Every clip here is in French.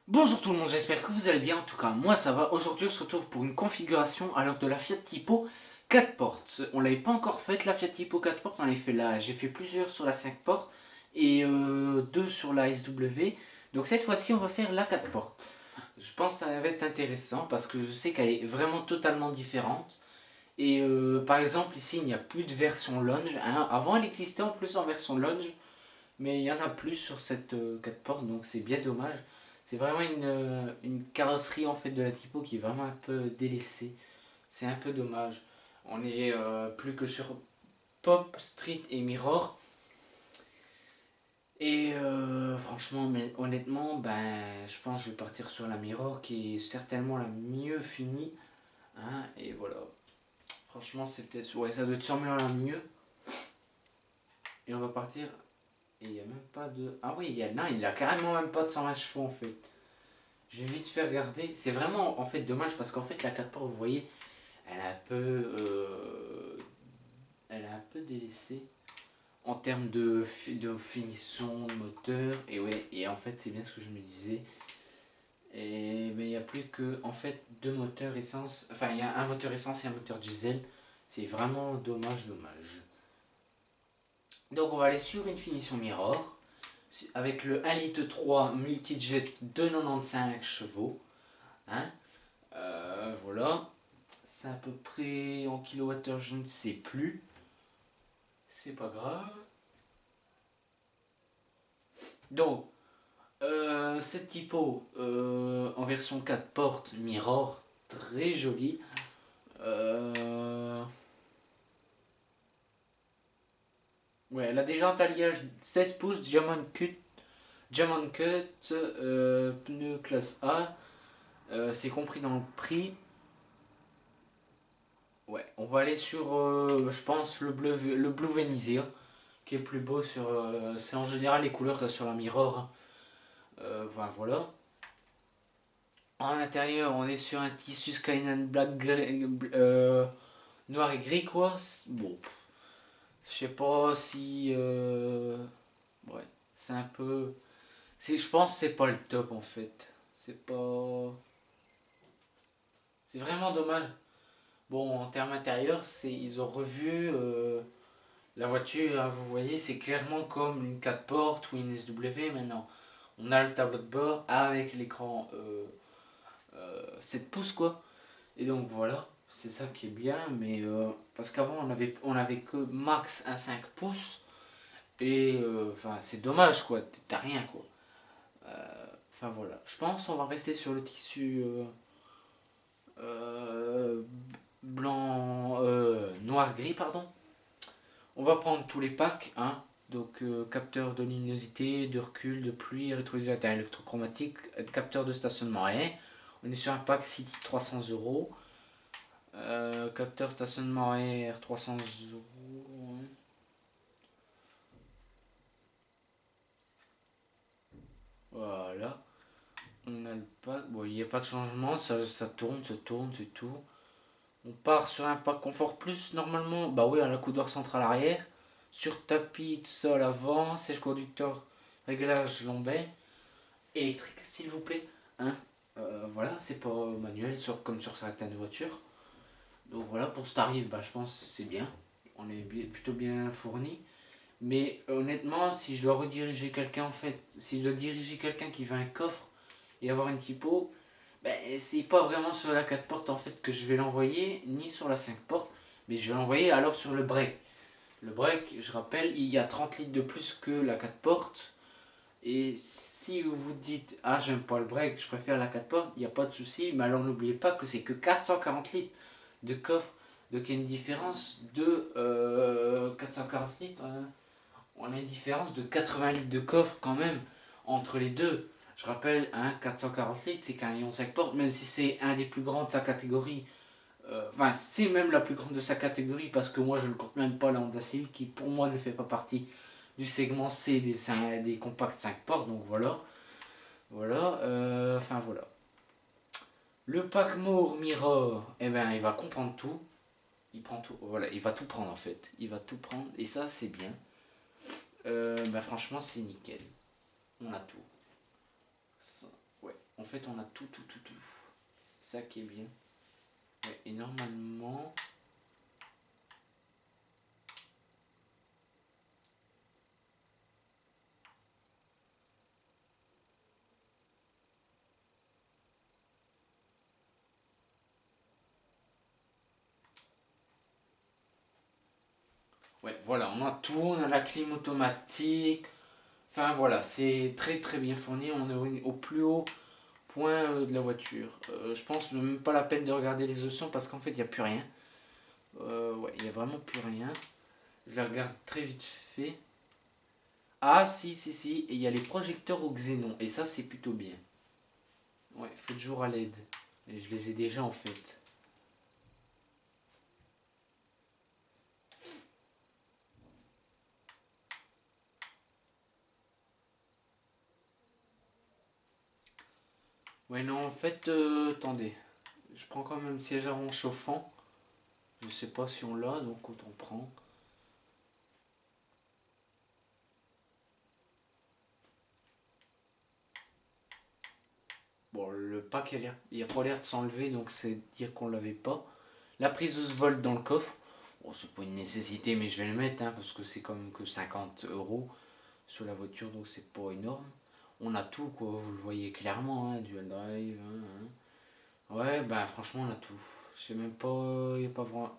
Bonjour tout le monde, j'espère que vous allez bien, en tout cas moi ça va. Aujourd'hui on se retrouve pour une configuration alors de la Fiat Tipo 4 portes. On l'avait pas encore faite la Fiat Tipo 4 portes, on l'avait fait là, j'ai fait plusieurs sur la 5 portes et deux sur la SW. Donc cette fois-ci on va faire la 4 portes. Je pense que ça va être intéressant parce que je sais qu'elle est vraiment totalement différente. Et par exemple ici il n'y a plus de version lounge, hein. Avant elle existait en plus en version lounge, mais il n'y en a plus sur cette 4 portes, donc c'est bien dommage. C'est vraiment une carrosserie en fait de la typo qui est vraiment un peu délaissée. C'est un peu dommage. On est plus que sur Pop, Street et Mirror. Et franchement, mais honnêtement, ben, je pense que je vais partir sur la Mirror qui est certainement la mieux finie. Hein, et voilà. Franchement, c'est peut-être. Ouais, ça doit être sûrement la mieux. Et on va partir. Et il n'y a même pas de. Ah oui, non, il a carrément même pas de 120 chevaux en fait. Je vais vite faire regarder. C'est vraiment en fait dommage parce qu'en fait la 4 ports, vous voyez, elle est un peu, elle est un peu délaissée en termes de finition, de moteur. Et ouais, et en fait c'est bien ce que je me disais. Et mais il n'y a plus que en fait deux moteurs essence. Enfin il y a un moteur essence et un moteur diesel. C'est vraiment dommage. Donc on va aller sur une finition mirror avec le 1,3 litre multijet de 95 chevaux. Hein. Voilà. C'est à peu près en kilowattheure, je ne sais plus. C'est pas grave. Donc, cette typo en version 4 portes mirror, très jolie. Euh, ouais, elle a déjà un alliage 16 pouces, Diamond Cut, pneu classe A. C'est compris dans le prix. Ouais, on va aller sur, je pense, le Blue Venezia, qui est le plus beau sur. C'est en général les couleurs sur la mirror, hein. Voilà. En intérieur, on est sur un tissu Skyline Black noir et gris quoi. Bon, je sais pas si ouais, c'est un peu je pense que c'est pas le top en fait. C'est pas c'est vraiment dommage. Bon, en termes intérieurs, ils ont revu la voiture, hein, vous voyez, c'est clairement comme une 4 portes ou une SW maintenant. On a le tableau de bord avec l'écran 7 pouces quoi. Et donc voilà, c'est ça qui est bien, mais parce qu'avant on avait que max un 5 pouces et enfin c'est dommage quoi, t'as rien quoi. Enfin voilà, je pense on va rester sur le tissu euh, blanc, noir gris pardon. On va prendre tous les packs, hein. Donc capteur de luminosité, de recul, de pluie, rétroviseur électrochromatique, capteur de stationnement aérien. On est sur un pack City 300 euros. Capteur stationnement air 300 euros. Voilà. On a le pack. Bon, il n'y a pas de changement. Ça tourne, c'est tout. On part sur un pack confort plus normalement. Bah oui, à la coudoir central arrière. Sur tapis de sol avant. Sèche conducteur. Réglage lombaire. Électrique, s'il vous plaît. Hein. Voilà, c'est pas manuel comme sur certaines voitures. Donc voilà, pour ce tarif, bah, je pense que c'est bien. On est plutôt bien fourni. Mais honnêtement, si je dois rediriger quelqu'un en fait, si je dois diriger quelqu'un qui veut un coffre et avoir une typo, ben, c'est pas vraiment sur la 4 portes en fait que je vais l'envoyer, ni sur la 5 portes, mais je vais l'envoyer alors sur le break. Le break, je rappelle, il y a 30 litres de plus que la 4 portes. Et si vous vous dites, ah j'aime pas le break, je préfère la 4 portes, il n'y a pas de souci, mais alors n'oubliez pas que c'est que 440 litres de coffre. Donc il y a une différence de 440 litres, hein. On a une différence de 80 litres de coffre quand même entre les deux. Je rappelle, hein, 440 litres, c'est qu'un Ion 5 portes, même si c'est un des plus grands de sa catégorie. Enfin, c'est même la plus grande de sa catégorie parce que moi je ne compte même pas la Honda Civic qui pour moi ne fait pas partie du segment C des compacts 5 portes. Donc voilà. Voilà. Enfin voilà. Le Packmore Mirror, eh ben, il va comprendre tout. Il prend tout. Voilà, il va tout prendre en fait. Il va tout prendre et ça c'est bien. Bah franchement c'est nickel. On a tout. Ça, ouais. fait, on a tout. C'est ça qui est bien. Ouais, et normalement... Ouais, voilà, on a tout, on a la clim automatique. Enfin voilà, c'est très bien fourni. On est au plus haut point de la voiture. Je pense même pas la peine de regarder les options parce qu'en fait, il n'y a plus rien. Ouais, il n'y a vraiment plus rien. Je la regarde très vite fait. Ah, si. Et il y a les projecteurs au xénon. Et ça, c'est plutôt bien. Ouais, feu de jour à LED. Et je les ai déjà en fait. Ouais, non, en fait, attendez. Je prends quand même un siège avant chauffant. Je sais pas si on l'a, donc autant prendre. Bon, le pack, il a pas l'air de s'enlever, donc c'est dire qu'on l'avait pas. La prise 12 volts dans le coffre. Bon, c'est pas une nécessité, mais je vais le mettre, hein, parce que c'est quand même que 50 € sur la voiture, donc c'est pas énorme. On a tout, quoi, vous le voyez clairement, hein, dual drive. Ouais, bah franchement, on a tout. Je sais même pas, il a pas vraiment.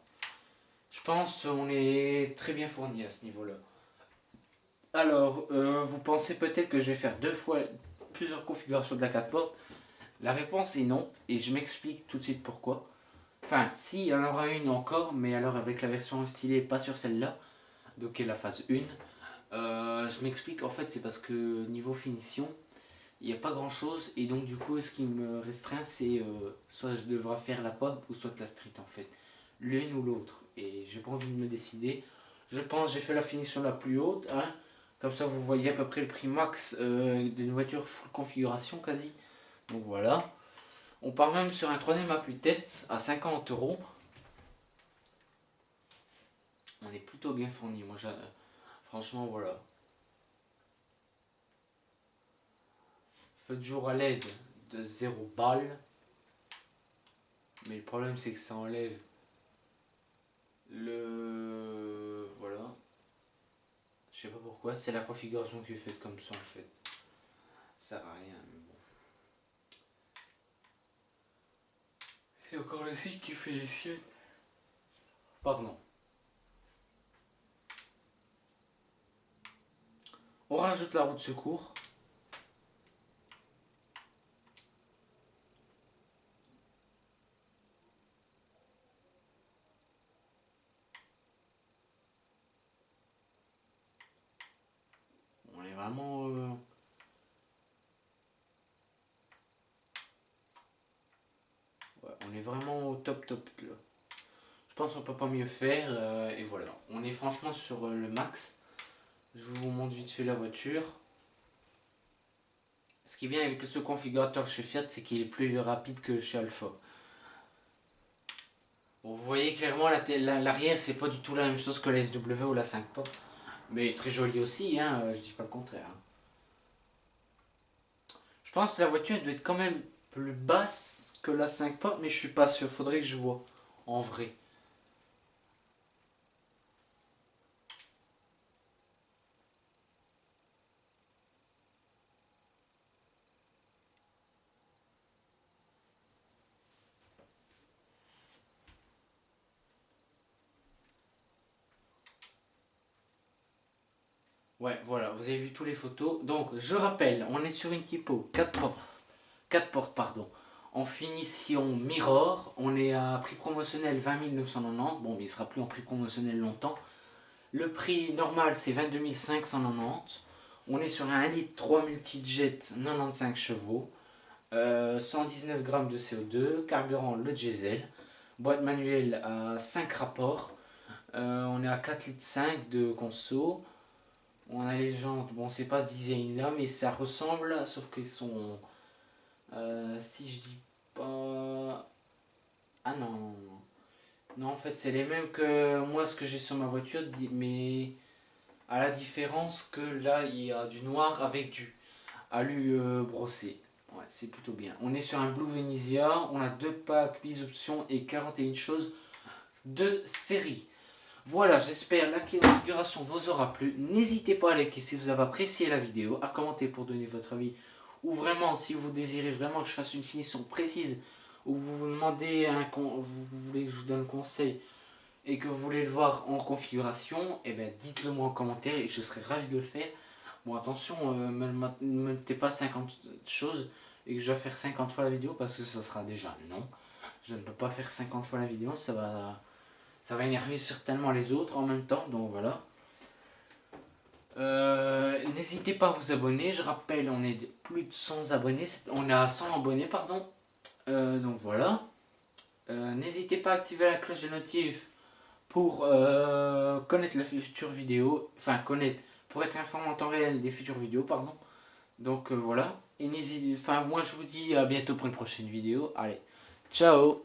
Je pense on est très bien fourni à ce niveau-là. Alors, vous pensez peut-être que je vais faire deux fois plusieurs configurations de la 4 portes. La réponse est non, et je m'explique tout de suite pourquoi. Enfin, si, il y en aura une encore, mais alors avec la version stylée, pas sur celle-là, donc qui est la phase 1. Je m'explique, en fait, c'est parce que niveau finition, il n'y a pas grand-chose, et donc du coup, ce qui me restreint, c'est soit je devrais faire la pop, ou soit la street, en fait. L'une ou l'autre, et j'ai pas envie de me décider. Je pense j'ai fait la finition la plus haute, hein. Comme ça, vous voyez à peu près le prix max d'une voiture full configuration, quasi. Donc voilà. On part même sur un troisième appui-tête à 50 €. On est plutôt bien fourni. Moi, franchement, voilà. Feu de jour à LED de 0 balles. Mais le problème, c'est que ça enlève le. Voilà. Je sais pas pourquoi. C'est la configuration qui est faite comme ça, en fait. Ça sert à rien, mais bon. C'est encore le site qui fait les siennes. Pardon. On rajoute la roue de secours. On est vraiment. Ouais, on est vraiment au top là. Je pense qu'on peut pas mieux faire. Et voilà. On est franchement sur le max. Je vous montre vite fait la voiture. Ce qui est bien avec ce configurateur chez Fiat, c'est qu'il est plus rapide que chez Alpha. Bon, vous voyez clairement l'arrière, c'est pas du tout la même chose que la SW ou la 5 portes. Mais très joli aussi, hein, je dis pas le contraire. Hein. Je pense que la voiture elle doit être quand même plus basse que la 5 portes, mais je suis pas sûr. Faudrait que je vois en vrai. Ouais, voilà, vous avez vu toutes les photos. Donc, je rappelle, on est sur une typo 4 portes. 4 portes, pardon. En finition mirror, on est à prix promotionnel 20 990. Bon, mais il sera plus en prix promotionnel longtemps. Le prix normal, c'est 22 590. On est sur un 1 litre 3 multijet 95 chevaux. 119 grammes de CO2. Carburant le diesel. Boîte manuelle à 5 rapports. On est à 4 litres 5 de conso. On a les jantes. Bon, c'est pas ce design là, mais ça ressemble. Sauf qu'ils sont. Si je dis pas. Ah non. Non, en fait, c'est les mêmes que moi, ce que j'ai sur ma voiture. Mais à la différence que là, il y a du noir avec du alu brossé. Ouais, c'est plutôt bien. On est sur un Blue Venezia, on a 2 packs, 8 options et 41 choses de série. Voilà, j'espère la configuration vous aura plu. N'hésitez pas à liker si vous avez apprécié la vidéo, à commenter pour donner votre avis. Ou vraiment, si vous désirez vraiment que je fasse une finition précise, ou vous vous demandez, vous voulez que je vous donne un conseil, et que vous voulez le voir en configuration, et ben dites-le moi en commentaire et je serai ravi de le faire. Bon, attention, ne mettez pas 50 choses et que je vais faire 50 fois la vidéo parce que ça sera déjà non. Je ne peux pas faire 50 fois la vidéo, ça va énerver certainement les autres en même temps, donc voilà. N'hésitez pas à vous abonner, je rappelle, on est plus de 100 abonnés, on est à 100 abonnés, pardon. Donc voilà. N'hésitez pas à activer la cloche de notif pour connaître la future vidéo, enfin connaître, pour être informé en temps réel des futures vidéos, pardon. Donc voilà. Et n'hésitez, enfin moi je vous dis à bientôt pour une prochaine vidéo. Allez, ciao.